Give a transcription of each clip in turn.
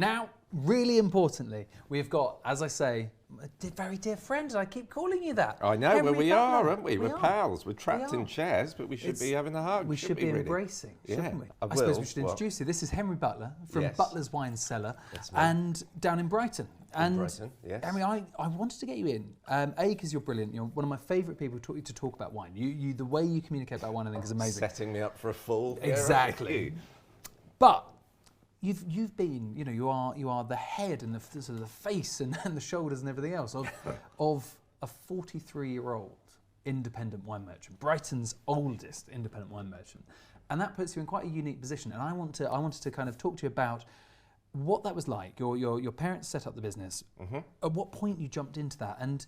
Now, really importantly, we've got, as I say, a very dear friend. I keep calling you that. I know, well, we are, aren't we? We're pals. We're trapped in chairs, but we should be having a hug. We should be embracing, shouldn't we? I suppose we should introduce you. This is Henry Butler from Butler's Wine Cellar, and down in Brighton. Brighton, yes. Henry, I wanted to get you in, A, because you're brilliant. You're one of my favourite people to talk about wine. The way you communicate about wine, I think, is amazing. Setting me up for a fall. Exactly. But you've been, you are the head and the sort of the face and the shoulders and everything else of a 43-year-old independent wine merchant, Brighton's oldest independent wine merchant, and that puts you in quite a unique position. And I wanted to kind of talk to you about what that was like. Your parents set up the business. At what point you jumped into that, and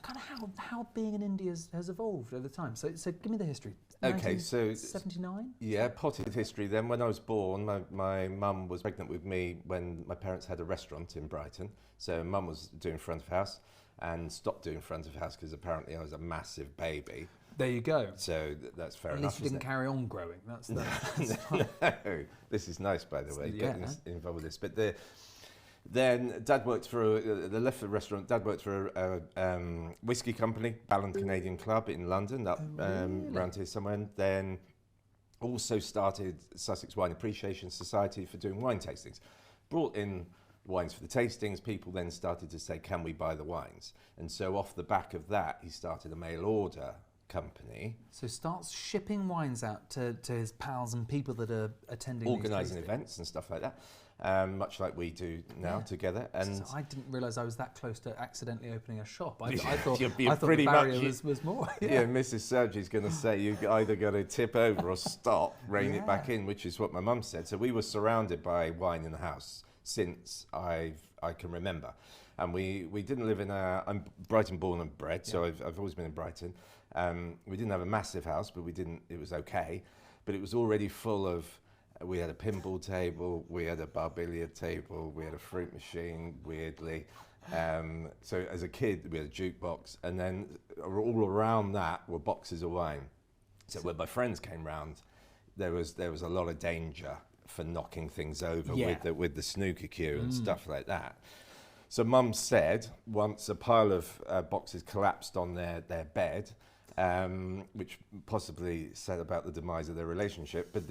kind of how being in India has evolved over time. So give me the history. Okay, so 79. Yeah, potted history. Then when I was born, my mum was pregnant with me when my parents had a restaurant in Brighton. So mum was doing front of house and stopped doing front of house because apparently I was a massive baby. There you go. So that's fair enough. At least you didn't carry on growing. That's no, this is nice, by the way, getting involved with this. But then Dad worked for, they left the restaurant, Dad worked for a whiskey company, Ballon Canadian Club in London, around here somewhere. And then also started Sussex Wine Appreciation Society for doing wine tastings. Brought in wines for the tastings, people then started to say, can we buy the wines? And so off the back of that, he started a mail order company. So starts shipping wines out to his pals and people that are attending organising events and stuff like that. Much like we do now together. And so I didn't realise I was that close to accidentally opening a shop. I thought the barrier was more. Yeah, Mrs. Surgey's going to say you either got to tip over or stop, rein it back in, which is what my mum said. So we were surrounded by wine in the house since I can remember. And we didn't live in I'm Brighton born and bred, so I've always been in Brighton. We didn't have a massive house, but it was okay. But it was already full of, we had a pinball table, we had a bar billiard table, we had a fruit machine, weirdly. So as a kid, we had a jukebox, and then all around that were boxes of wine. So when my friends came round, there was a lot of danger for knocking things over with the snooker cue and stuff like that. So Mum said once a pile of boxes collapsed on their bed, which possibly said about the demise of their relationship, but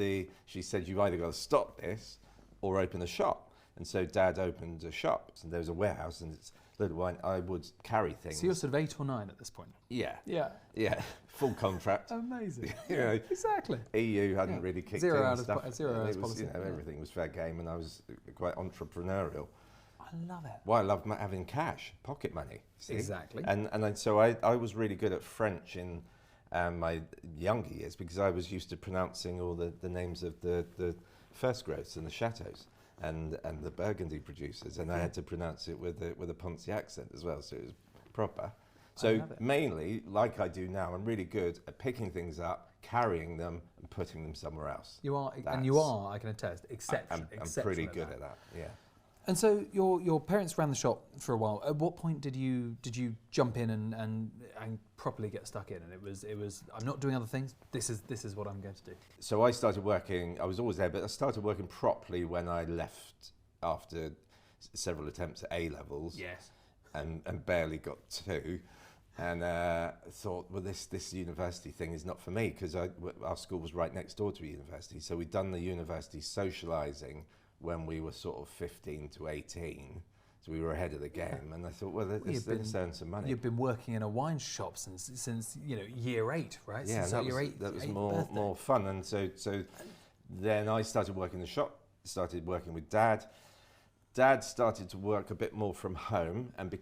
she said, you've either got to stop this or open a shop. And so Dad opened a shop, and there was a warehouse, and it's little wine. I would carry things. So you're sort of 8 or 9 at this point? Yeah. Yeah. Yeah, full contract. Amazing. Exactly. EU hadn't really kicked in and stuff. Zero hours policy. Everything was fair game, and I was quite entrepreneurial. I love it. Well, I love having cash, pocket money. See? Exactly. And so I was really good at French in my younger years because I was used to pronouncing all the names of the first growths and the chateaux and the Burgundy producers, and I had to pronounce it with a Ponzi accent as well, so it was proper. So mainly, like I do now, I'm really good at picking things up, carrying them, and putting them somewhere else. You are, I can attest, exceptional. I'm pretty good at that, yeah. And so your parents ran the shop for a while. At what point did you jump in and properly get stuck in? And it was I'm not doing other things. This is what I'm going to do. So I started working. I was always there, but I started working properly when I left after several attempts at A levels. Yes. And barely got 2. And thought, well, this university thing is not for me because our school was right next door to a university. So we'd done the university socialising when we were sort of 15 to 18, so we were ahead of the game, and I thought, well, let's earn some money. You've been working in a wine shop since year 8, right? Yeah, since that was more fun, and so then I started working in the shop, started working with Dad. Dad started to work a bit more from home and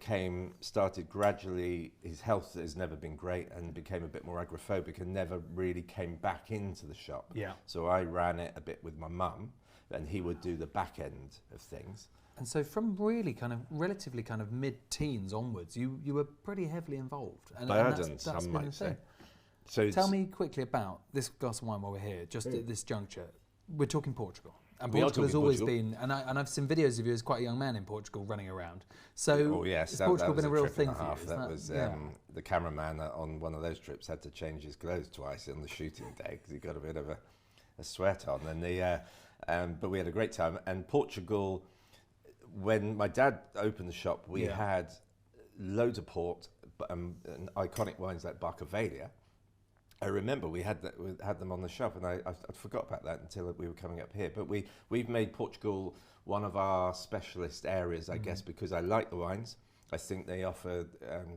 started gradually, his health has never been great and became a bit more agoraphobic and never really came back into the shop. Yeah. So I ran it a bit with my mum, and he would do the back end of things. And so from really relatively mid-teens onwards, you were pretty heavily involved. Burdened, some might say. So tell me quickly about this glass of wine while we're here, just at this juncture. We're talking Portugal. And Portugal has always been, and I've seen videos of you as quite a young man in Portugal running around. So has Portugal been a real thing for you? That was the cameraman on one of those trips had to change his clothes twice on the shooting day because he got a bit of a sweat on. And but we had a great time. And Portugal when my dad opened the shop, we had loads of port, and iconic wines like Barcavalia. I remember we had them on the shelf, and I forgot about that until we were coming up here. But we've made Portugal one of our specialist areas, I guess, because I like the wines. I think they offer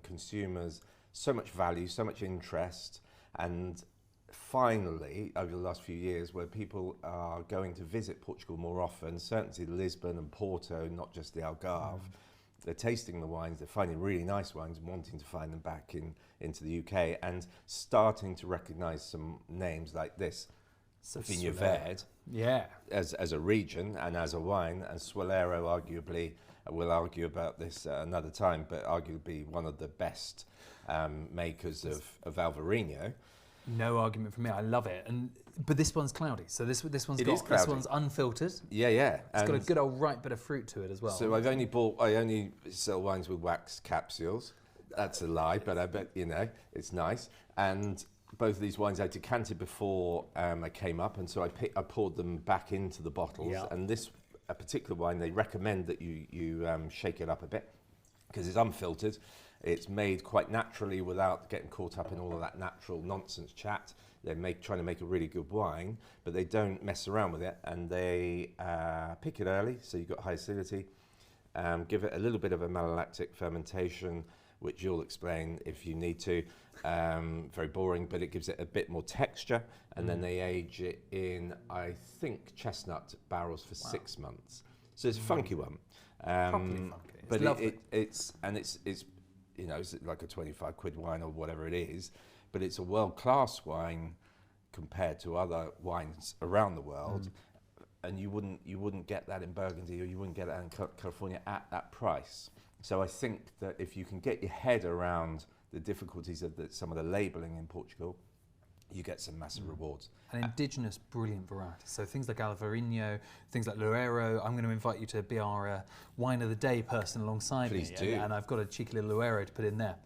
consumers so much value, so much interest, and finally, over the last few years, where people are going to visit Portugal more often, certainly Lisbon and Porto, not just the Algarve, they're tasting the wines, they're finding really nice wines and wanting to find them back into the UK, and starting to recognise some names like this. Vinha Verde, as a region and as a wine, and Soalheiro, arguably, we'll argue about this another time, but arguably one of the best makers of Alvarino. No argument from me. I love it, but this one's cloudy. So this one's unfiltered. Yeah. It's got a good old ripe bit of fruit to it as well. So I only sell wines with wax capsules. That's a lie, but I bet it's nice. And both of these wines I decanted before I came up, and so I poured them back into the bottles. Yeah. And this particular wine, they recommend that you shake it up a bit because it's unfiltered. It's made quite naturally without getting caught up in all of that natural nonsense chat. They're trying to make a really good wine, but they don't mess around with it, and they pick it early, so you've got high acidity. Give it a little bit of a malolactic fermentation, which you'll explain if you need to. Very boring, but it gives it a bit more texture, and then they age it in, I think, chestnut barrels for 6 months. So it's a funky one. Properly funky. But it's it's like a 25 quid wine or whatever it is, but it's a world-class wine compared to other wines around the world, and you wouldn't get that in Burgundy, or you wouldn't get that in California at that price. So I think that if you can get your head around the difficulties of some of the labelling in Portugal, you get some massive rewards. And indigenous, brilliant varieties. So things like Alvarino, things like Loeiro. I'm going to invite you to be our wine of the day person alongside Please me. do. And I've got a cheeky little Loeiro to put in there.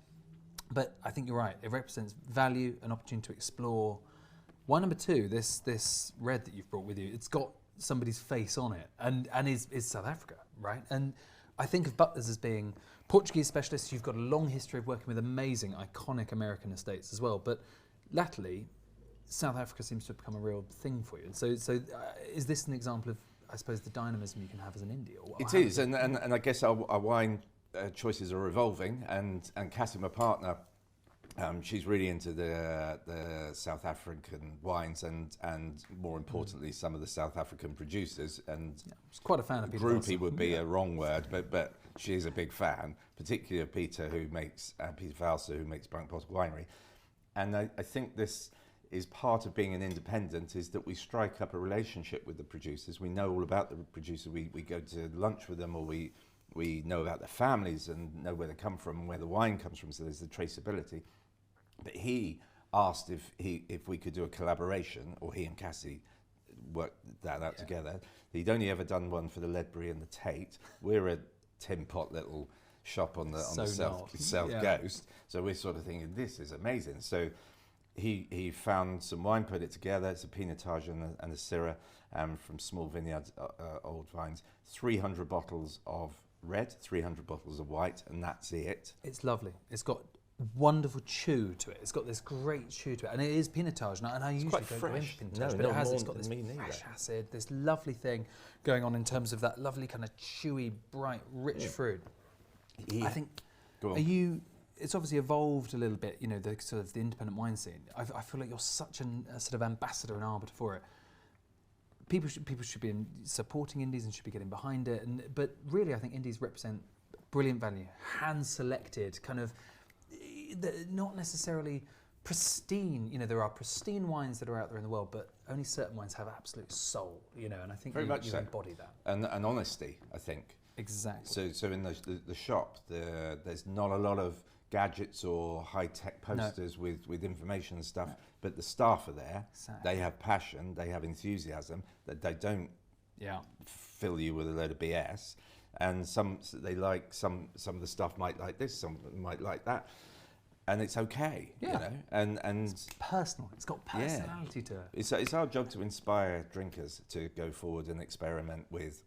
But I think you're right. It represents value, an opportunity to explore. Wine number 2, this red that you've brought with you, it's got somebody's face on it, and is South Africa, right? And I think of Butlers as being Portuguese specialists. You've got a long history of working with amazing, iconic American estates as well. But latterly, South Africa seems to have become a real thing for you. And so is this an example of, I suppose, the dynamism you can have as an indie? It is, and I guess our wine choices are evolving. And Cassie, my partner, she's really into the South African wines and more importantly, some of the South African producers. And she's quite a fan of Pieter groupie Walser. would be a wrong word, but she is a big fan, particularly of Pieter Walser, who makes Blank Bottle Winery. And I think this is part of being an independent, is that we strike up a relationship with the producers. We know all about the producer. We go to lunch with them, or we know about their families and know where they come from and where the wine comes from, so there's the traceability. But he asked if we could do a collaboration, or he and Cassie worked that out together. He'd only ever done one for the Ledbury and the Tate. We're a tin pot little shop on the South Coast, so we're sort of thinking this is amazing. So he found some wine, put it together. It's a Pinotage and a Syrah from small vineyards, old vines. 300 bottles of red, 300 bottles of white, and that's it. It's lovely. It's got wonderful chew to it. It's got this great chew to it, and it is Pinotage. And I usually don't go into Pinotage, but it's got this fresh acid, this lovely thing going on in terms of that lovely kind of chewy, bright, rich fruit. I think. Go on. It's obviously evolved a little bit, the sort of the independent wine scene. I feel like you're such a sort of ambassador and arbiter for it. People should be supporting indies and should be getting behind it. But really, I think indies represent brilliant value, hand-selected, kind of not necessarily pristine. There are pristine wines that are out there in the world, but only certain wines have absolute soul. And I think you embody that. And honesty, I think. Exactly. So in the shop, there's not a lot of gadgets or high-tech posters with information and stuff, but the staff are there. Exactly. They have passion, they have enthusiasm, that they don't fill you with a load of BS. And they like some of the stuff might like this, some might like that, and it's okay. And it's personal. It's got personality to it. It's our job to inspire drinkers to go forward and experiment with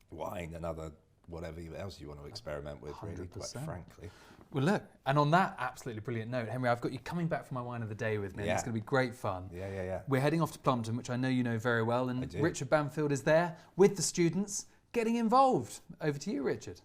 wine and other whatever else you want to experiment with, really, quite 100%. frankly. Well, look, and on that absolutely brilliant note, Henry, I've got you coming back for my wine of the day with me. And it's going to be great fun. Yeah. We're heading off to Plumpton, which I know you know very well, I and do. Richard Banfield is there with the students getting involved. Over to you, Richard.